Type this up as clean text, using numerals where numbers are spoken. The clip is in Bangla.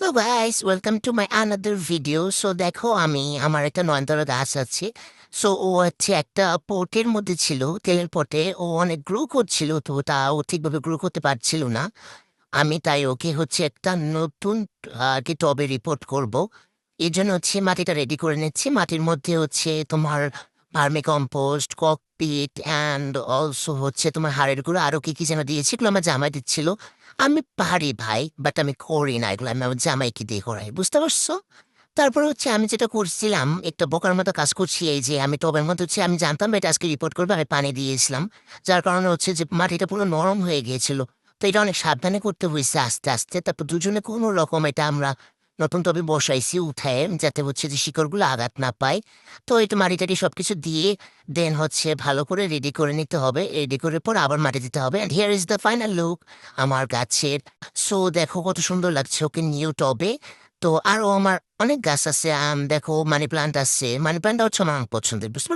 Hello guys, welcome to my another video. So দেখো, আমি আমার একটা নয়নতারা গাছ আছে। সো ও হচ্ছে একটা পটের মধ্যে ছিল, তেলের পটে। ও অনেক গ্রো করছিল, তো ও ঠিকভাবে গ্রো করতে পারছিল না। আমি তাই ওকে হচ্ছে একটা নতুন আর কি টবে রিপোর্ট করব। এই জন্য হচ্ছে মাটিটা রেডি করে নিচ্ছি। মাটির মধ্যে হচ্ছে তোমার vermicompost, cocopeat and also হচ্ছে তোমার হাড়ের গুঁড়ো, আরও কি কি যেন দিয়েছি, এগুলো আমার জামাই দিচ্ছিল। আমি পারি ভাই, বাট আমি করি না এগুলো, আমি আমার জামাইকে দিয়ে করাই, বুঝতে পারছো? তারপরে হচ্ছে আমি যেটা করছিলাম, একটা বোকার মতো কাজ করছি। এই যে আমি টবের মধ্যে হচ্ছে, আমি জানতাম এটা আজকে রিপোর্ট করবে, আমি পানি দিয়েছিলাম। যার কারণে হচ্ছে যে মাটিটা পুরো নরম হয়ে গিয়েছিল। তো এটা অনেক সাবধানে করতে হয়েছে, আস্তে আস্তে। তারপর দুজনে কোনো রকম এটা আমরা নতুন টবে বসাইছি উঠায়, যাতে হচ্ছে যে শিকড়গুলো আঘাত না পায়। তো এটা মাটি টাটি সবকিছু দিয়ে দেন হচ্ছে ভালো করে রেডি করে নিতে হবে। রেডি করার পর আবার মাটি দিতে হবে। And here is the final look আমার গাছের। সো দেখো কত সুন্দর লাগছে ওকে নিউ টবে। তো আরো আমার অনেক গাছ আছে। দেখো, মানি প্লান্ট আছে। মানি প্লান্টটা হচ্ছে আমার অনেক পছন্দের, বুঝতে